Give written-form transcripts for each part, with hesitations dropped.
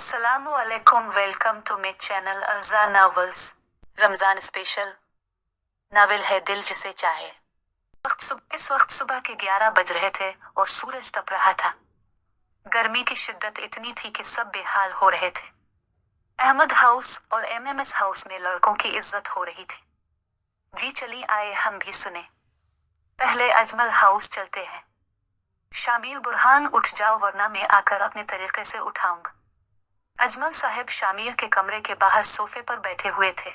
अस्सलामु अलैकुम, welcome to my channel Arja novels. Ramzan special novel है दिल जिसे चाहे। इस वक्त सुबह के 11 बज रहे थे और सूरज तप रहा था। गर्मी की शिद्दत इतनी थी कि सब बेहाल हो रहे थे। अहमद हाउस और एमएमएस हाउस में लड़कों की इज्जत हो रही थी। जी चली आए, हम भी सुने। पहले अजमल हाउस चलते हैं। शामिर बुरहान उठ जाओ वरना मैं आकर अपने तरीके से उठाऊंगा। अजमल साहब शामिर के कमरे के बाहर सोफे पर बैठे हुए थे।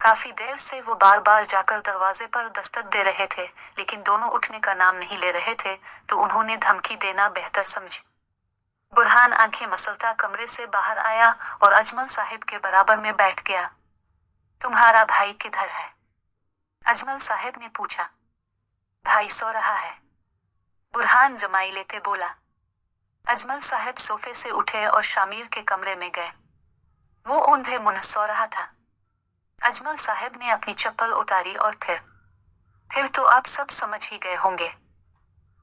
काफी देर से वो बार बार जाकर दरवाजे पर दस्तक दे रहे थे, लेकिन दोनों उठने का नाम नहीं ले रहे थे, तो उन्होंने धमकी देना बेहतर समझी। बुरहान आंखें मसलता कमरे से बाहर आया और अजमल साहब के बराबर में बैठ गया। तुम्हारा भाई किधर है? अजमल साहब ने पूछा। भाई सो रहा है, बुरहान जमाई लेते बोला। अजमल साहब सोफे से उठे और शामिर के कमरे में गए। वो औंधे मुंह सो रहा था। अजमल साहब ने अपनी चप्पल उतारी और फिर तो आप सब समझ ही गए होंगे।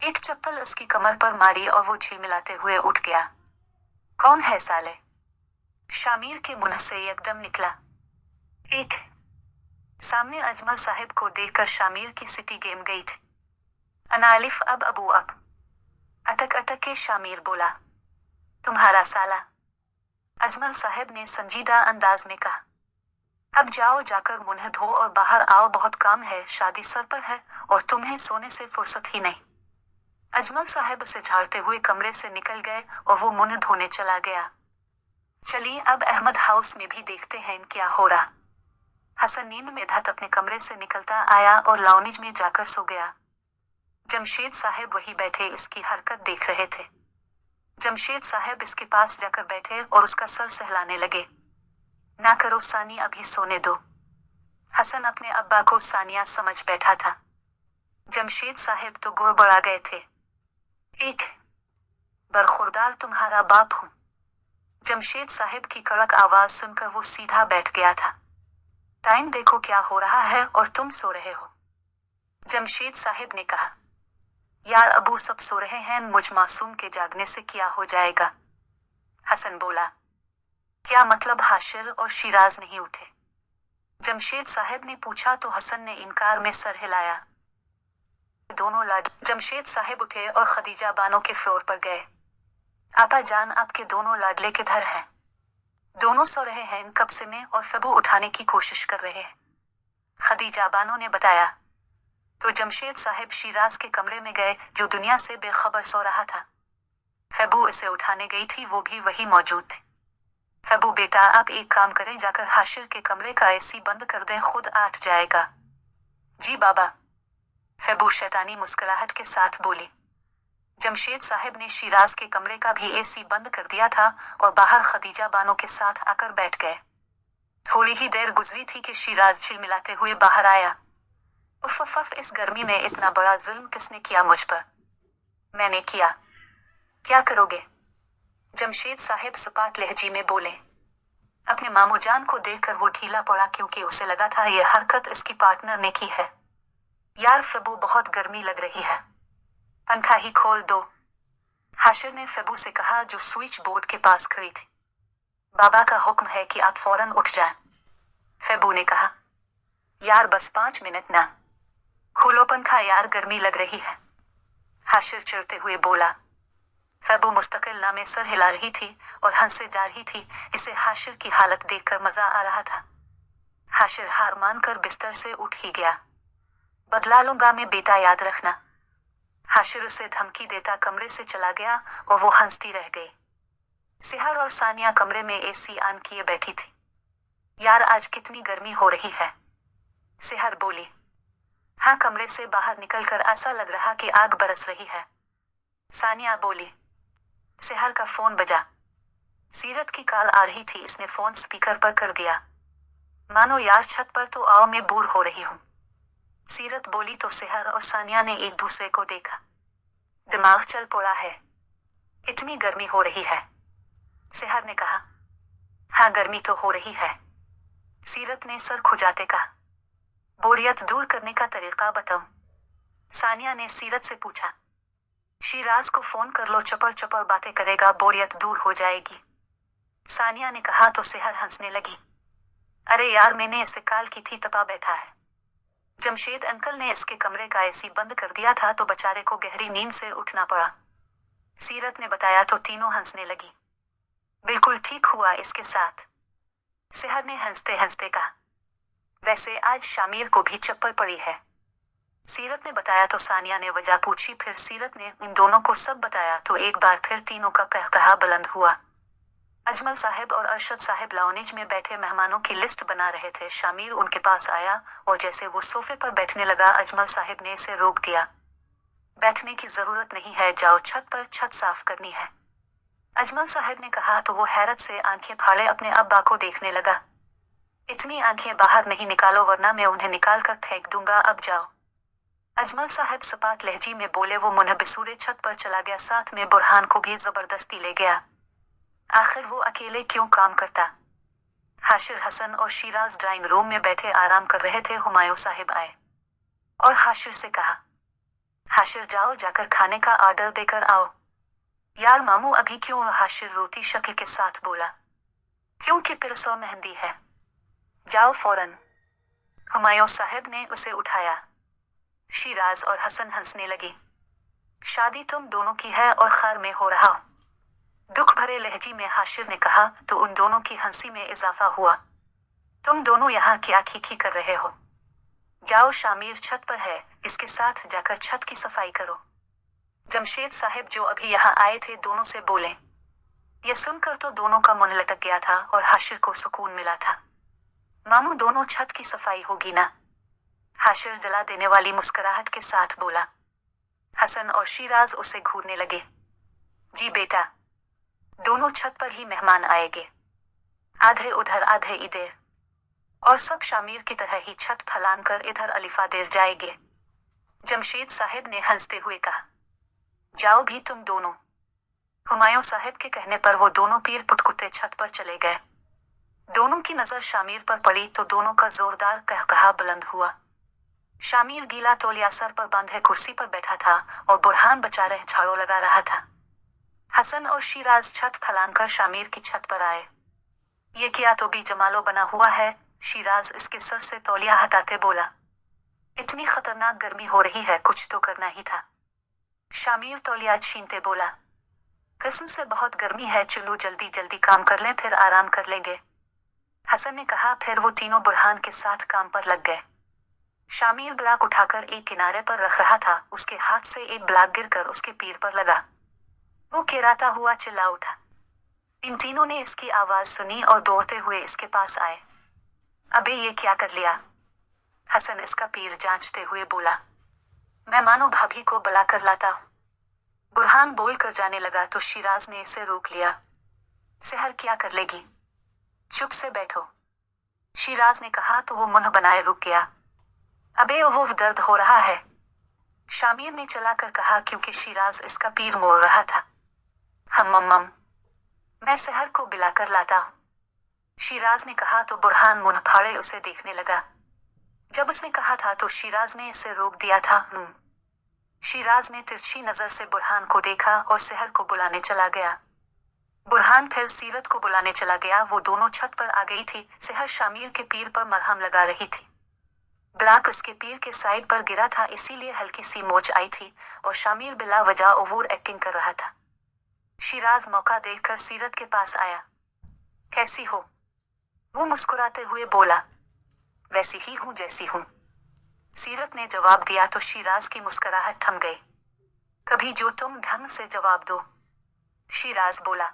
एक चप्पल उसकी कमर पर मारी और वो झिलमिलाते हुए उठ गया। कौन है साले? शामिर के मुंह से एकदम निकला। एक। सामने अजमल साहब को देखकर शामिर की सिटी गेम गई थी। अनालिफ अब अबू अब। अटक अटक के शामिर बोला। तुम्हारा साला। अजमल साहब ने संजीदा अंदाज में कहा। अब जाओ, जाकर मुंह धो और बाहर आओ, बहुत काम है, शादी सर पर है और तुम्हें सोने से फुर्सत ही नहीं। अजमल साहब उसे झाड़ते हुए कमरे से निकल गए और वो मुंह धोने चला गया। चलिए अब अहमद हाउस में भी देखते हैं क्या हो रहा। हसन नींद में धत अपने कमरे से निकलता आया और लाउंज में जाकर सो गया। जमशेद साहब वही बैठे इसकी हरकत देख रहे थे। जमशेद साहब इसके पास जाकर बैठे और उसका सर सहलाने लगे। ना करो सानी, अभी सोने दो। हसन अपने अब्बा को सानिया समझ बैठा था। जमशेद साहब तो गड़बड़ा गए थे। एक। बरखुरदार तुम्हारा बाप हूं। जमशेद साहब की कड़क आवाज सुनकर वो सीधा बैठ गया था। टाइम देखो क्या हो रहा है और तुम सो रहे हो। जमशेद साहब ने कहा। यार अबू सब सो रहे हैं, मुझ मासूम के जागने से क्या हो जाएगा? हसन बोला। क्या मतलब हाशिर और शिराज नहीं उठे? जमशेद साहब ने पूछा तो हसन ने इनकार में सर हिलाया। दोनों जमशेद साहब उठे और खदीजा बानो के फ्लोर पर गए। आपा जान, आपके दोनों लाडले किधर हैं? दोनों सो रहे हैं कब से में और फबू उठाने की कोशिश कर रहे हैं, खदीजा बानो ने बताया। तो जमशेद साहब शिराज के कमरे में गए जो दुनिया से बेखबर सो रहा था। फबू इसे उठाने गई थी, वो भी वही मौजूद थी। फबू बेटा आप एक काम करें, जाकर हाशिर के कमरे का एसी बंद कर दें, खुद आठ जाएगा। जी बाबा, फबू शैतानी मुस्कुराहट के साथ बोली। जमशेद साहब ने शिराज के कमरे का भी एसी बंद कर दिया था और बाहर खदीजा बानो के साथ आकर बैठ गए। थोड़ी ही देर गुजरी थी कि शिराज झिलमिलाते हुए बाहर आया। उफ, इस गर्मी में इतना बड़ा जुल्म किसने किया मुझ पर? मैंने किया। क्या करोगे? जमशेद साहब सपाट लहजी में बोले। अपने मामू जान को देखकर वो ढीला पड़ा, क्योंकि उसे लगा था यह हरकत इसकी पार्टनर ने की है। यार फबू बहुत गर्मी लग रही है, पंखा ही खोल दो, हाशिर ने फबू से कहा जो स्विच बोर्ड के पास खड़ी थी। बाबा का हुक्म है कि आप फौरन उठ जाएं, फबू ने कहा। यार बस 5 मिनट ना, खोलो पंखा यार, गर्मी लग रही है, हाशिर चिढ़ते हुए बोला। फबू मुस्तकिल ना में सर हिला रही थी और हंसे जा रही थी। इसे हाशिर की हालत देखकर मजा आ रहा था। हाशिर हार मानकर बिस्तर से उठ ही गया। बदला लूंगा मैं बेटा, याद रखना। हाशिर उसे धमकी देता कमरे से चला गया और वो हंसती रह गई। सिहर और सानिया कमरे में एसी ऑन किए बैठी थी। यार आज कितनी गर्मी हो रही है, सिहर बोली। हाँ, कमरे से बाहर निकलकर ऐसा लग रहा कि आग बरस रही है, सानिया बोली। सिहर का फोन बजा। सीरत की कॉल आ रही थी, इसने फोन स्पीकर पर कर दिया। मानो यार छत पर तो आओ, मैं बोर हो रही हूँ, सीरत बोली। तो सिहर और सानिया ने एक दूसरे को देखा। दिमाग चल पड़ा है, इतनी गर्मी हो रही है, सिहर ने कहा। हाँ गर्मी तो हो रही है, सीरत ने सर खुजाते कहा। बोरियत दूर करने का तरीका बताऊं, सानिया ने सीरत से पूछा। शिराज को फोन कर लो, चपड़ चपड़ बातें करेगा, बोरियत दूर हो जाएगी। सानिया ने कहा तो सेहर हंसने लगी। अरे यार, मैंने इसे कॉल की थी, तपा बैठा है। जमशेद अंकल ने इसके कमरे का एसी बंद कर दिया था तो बेचारे को गहरी नींद से उठना पड़ा। सीरत ने बताया तो तीनों हंसने लगी। बिल्कुल ठीक हुआ इसके साथ, सेहर ने हंसते हंसते कहा। वैसे आज शामिर को भी चप्पल पड़ी है, सीरत ने बताया तो सानिया ने वजह पूछी। फिर सीरत ने इन दोनों को सब बताया तो एक बार फिर तीनों का कहकहा बुलंद हुआ। अजमल साहब और अरशद साहब लाउंज में बैठे मेहमानों की लिस्ट बना रहे थे। शामिर उनके पास आया और जैसे वो सोफे पर बैठने लगा, अजमल साहब ने इसे रोक दिया। बैठने की जरूरत नहीं है, जाओ छत पर, छत साफ करनी है, अजमल साहब ने कहा तो वो हैरत से आंखें फाड़े अपने अब्बा को देखने लगा। इतनी आंखें बाहर नहीं निकालो वरना मैं उन्हें निकाल कर फेंक दूंगा, अब जाओ, अजमल साहब सपाट लहजी में बोले। वो मुनहबिसूरे छत पर चला गया, साथ में बुरहान को भी जबरदस्ती ले गया। आखिर वो अकेले क्यों काम करता। हाशिर, हसन और शिराज ड्राइंग रूम में बैठे आराम कर रहे थे। हुमायूं साहब आए और हाशिर से कहा, हाशिर जाओ, जाकर खाने का ऑर्डर देकर आओ। यार मामू अभी क्यों, हाशिर रोती शक्ल के साथ बोला। क्योंकि परसों मेहंदी है, जाओ फौरन, हुमायूं साहब ने उसे उठाया। शिराज और हसन हंसने लगे। शादी तुम दोनों की है और खैर में हो रहा, दुख भरे लहजी में हाशिर ने कहा तो उन दोनों की हंसी में इजाफा हुआ। तुम दोनों यहाँ क्या खीखी कर रहे हो, जाओ, शामिर छत पर है, इसके साथ जाकर छत की सफाई करो। जमशेद साहब जो अभी यहाँ आए थे दोनों से बोले। ये सुनकर तो दोनों का मुंह लटक गया था और हाशिर को सुकून मिला था। मामू दोनों छत की सफाई होगी ना, हाशिर जला देने वाली मुस्कुराहट के साथ बोला। हसन और शिराज उसे घूरने लगे। जी बेटा, दोनों छत पर ही मेहमान आएंगे, आधे उधर आधे इधर, और सब शामिर की तरह ही छत फैलान कर इधर अलिफा देर जाएंगे। जमशेद साहब ने हंसते हुए कहा, जाओ भी तुम दोनों। हुमायूं साहब के कहने पर वो दोनों पीर पुटकुते छत पर चले गए। दोनों की नजर शामिर पर पड़ी तो दोनों का जोरदार कहकहा बुलंद हुआ। शामिर गीला तौलिया सर पर बांधे कुर्सी पर बैठा था और बुरहान बेचारे झाड़ू लगा रहा था। हसन और शिराज छत फैलान कर शामिर की छत पर आए। ये क्या तो भी जमालो बना हुआ है, शिराज इसके सर से तौलिया हटाते बोला। इतनी खतरनाक गर्मी हो रही है, कुछ तो करना ही था, शामिर तौलिया छीनते बोला। कसम से बहुत गर्मी है, चलो जल्दी जल्दी काम कर लें फिर आराम कर लेंगे, हसन ने कहा। फिर वो तीनों बुरहान के साथ काम पर लग गए। शामिर ब्लाक उठाकर एक किनारे पर रख रहा था, उसके हाथ से एक ब्लाक गिरकर उसके पीर पर लगा। वो किराता हुआ चिल्ला उठा। इन तीनों ने इसकी आवाज सुनी और दौड़ते हुए इसके पास आए। अबे ये क्या कर लिया, हसन इसका पीर जांचते हुए बोला। मैं मानो भाभी को बुला कर लाता हूं, बुरहान बोल कर जाने लगा तो शिराज ने इसे रोक लिया। सेहर क्या कर लेगी, चुप से बैठो, शिराज ने कहा तो वो मुंह बनाए रुक गया। अबे वो दर्द हो रहा है, शामिर ने चलाकर कहा क्योंकि शिराज इसका पीर मोड़ रहा था। मम, मैं सेहर को बुलाकर लाता हूं, शिराज ने कहा तो बुरहान मुंह फाड़े उसे देखने लगा। जब उसने कहा था तो शिराज ने इसे रोक दिया था। शिराज ने तिरछी नजर से बुरहान को देखा और सेहर को बुलाने चला गया। बुरहान फिर सीरत को बुलाने चला गया। वो दोनों छत पर आ गई थी। सेहर शामिर के पीर पर मरहम लगा रही थी। ब्लाक उसके पीर के साइड पर गिरा था, इसीलिए हल्की सी मोच आई थी और शामिर बिला वजह ओवर एक्टिंग कर रहा था। शिराज मौका देखकर सीरत के पास आया। कैसी हो, वो मुस्कुराते हुए बोला। वैसी ही हूं जैसी हूं, सीरत ने जवाब दिया तो शिराज की मुस्कुराहट थम गई। कभी जो तुम ढंग से जवाब दो, शिराज बोला।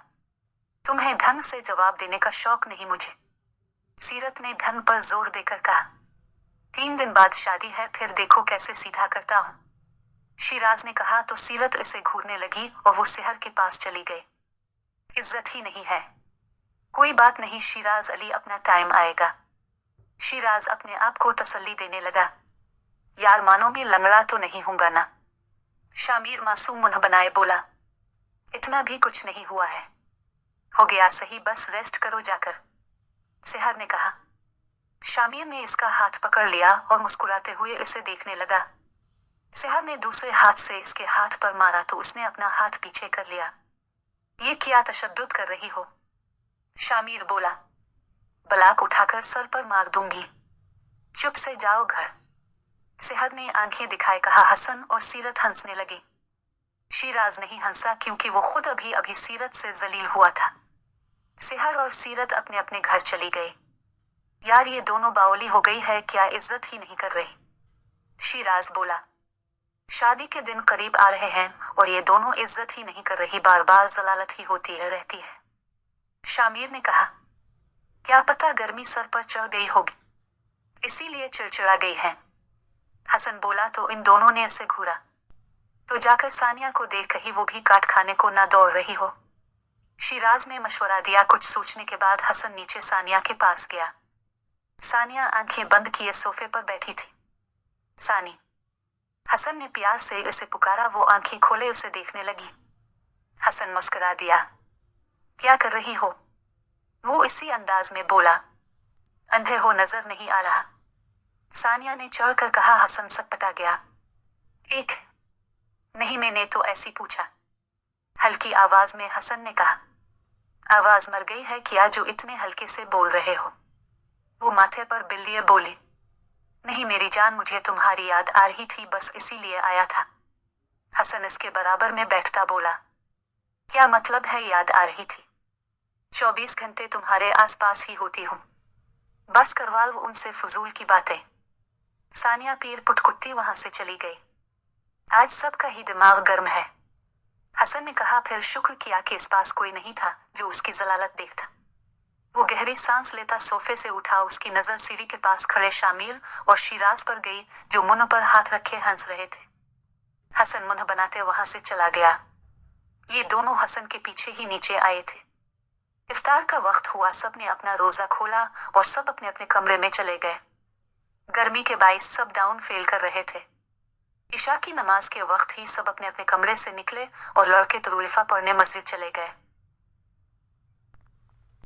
तुम्हें ढंग से जवाब देने का शौक नहीं मुझे, सीरत ने ढंग पर जोर देकर कहा। 3 दिन बाद शादी है, फिर देखो कैसे सीधा करता हूं, शिराज ने कहा तो सीरत इसे घूरने लगी और वो सेहर के पास चली गई। इज्जत ही नहीं है, कोई बात नहीं शिराज अली, अपना टाइम आएगा, शिराज अपने आप को तसल्ली देने लगा। यार मानो में लंगड़ा तो नहीं हूंगा ना, शामिर मासूम मुंह बनाए बोला। इतना भी कुछ नहीं हुआ है, हो गया सही, बस रेस्ट करो जाकर, सेहर ने कहा। शामिर ने इसका हाथ पकड़ लिया और मुस्कुराते हुए इसे देखने लगा। सेहर ने दूसरे हाथ से इसके हाथ पर मारा तो उसने अपना हाथ पीछे कर लिया। ये क्या तशद्दुद कर रही हो, शामिर बोला, बलाक उठाकर सर पर मार दूंगी। चुप से जाओ घर। सेहर ने आंखें दिखाए कहा। हसन और सीरत हंसने लगे। शिराज नहीं हंसा क्योंकि वो खुद अभी अभी सीरत से जलील हुआ था। सेहर और सीरत अपने अपने घर चली गई। यार ये दोनों बावली हो गई है क्या, इज्जत ही नहीं कर रही। शिराज बोला, शादी के दिन करीब आ रहे हैं और ये दोनों इज्जत ही नहीं कर रही, बार बार जलालत ही होती है रहती है। शामिर ने कहा, क्या पता गर्मी सर पर चढ़ गई होगी, इसीलिए चिड़चिड़ा गई है। हसन बोला, तो इन दोनों ने इसे घूरा तो जाकर सानिया को देख, कहीं वो भी काट खाने को ना दौड़ रही हो। शिराज ने मशवरा दिया। कुछ सोचने के बाद हसन नीचे सानिया के पास गया। सानिया आंखें बंद किए सोफे पर बैठी थी। सानी। हसन ने प्यार से उसे पुकारा। वो आंखें खोले उसे देखने लगी। हसन मुस्कुरा दिया। क्या कर रही हो? वो इसी अंदाज में बोला, अंधे हो नजर नहीं आ रहा। सानिया ने चढ़कर कहा। हसन सटपटा गया। एक नहीं, मैंने तो ऐसी पूछा। हल्की आवाज में हसन ने कहा। आवाज मर गई है क्या जो इतने हल्के से बोल रहे हो? वो माथे पर बिल लिए बोले, नहीं मेरी जान, मुझे तुम्हारी याद आ रही थी, बस इसीलिए आया था। हसन इसके बराबर में बैठता बोला, क्या मतलब है याद आ रही थी? 24 घंटे तुम्हारे आसपास ही होती हूँ। बस करवा लो उनसे फजूल की बातें। सानिया पीर पुटकुत्ती वहां से चली गई। आज सबका ही दिमाग गर्म है। हसन ने कहा। फिर शुक्र किया कि इस पास कोई नहीं था जो उसकी जलालत देखता। वो गहरी सांस लेता सोफे से उठा। उसकी नजर सीढ़ी के पास खड़े शामिर और शिराज पर गई जो मुंह पर हाथ रखे हंस रहे थे। हसन मुंह बनाते वहां से चला गया। ये दोनों हसन के पीछे ही नीचे आए थे। इफ्तार का वक्त हुआ। सब ने अपना रोजा खोला और सब अपने अपने कमरे में चले गए। गर्मी के बाइस सब डाउन फेल कर रहे थे। इशा की नमाज के वक्त ही सब अपने अपने कमरे से निकले और लड़के तरूरिफा पढ़ने मस्जिद चले गए।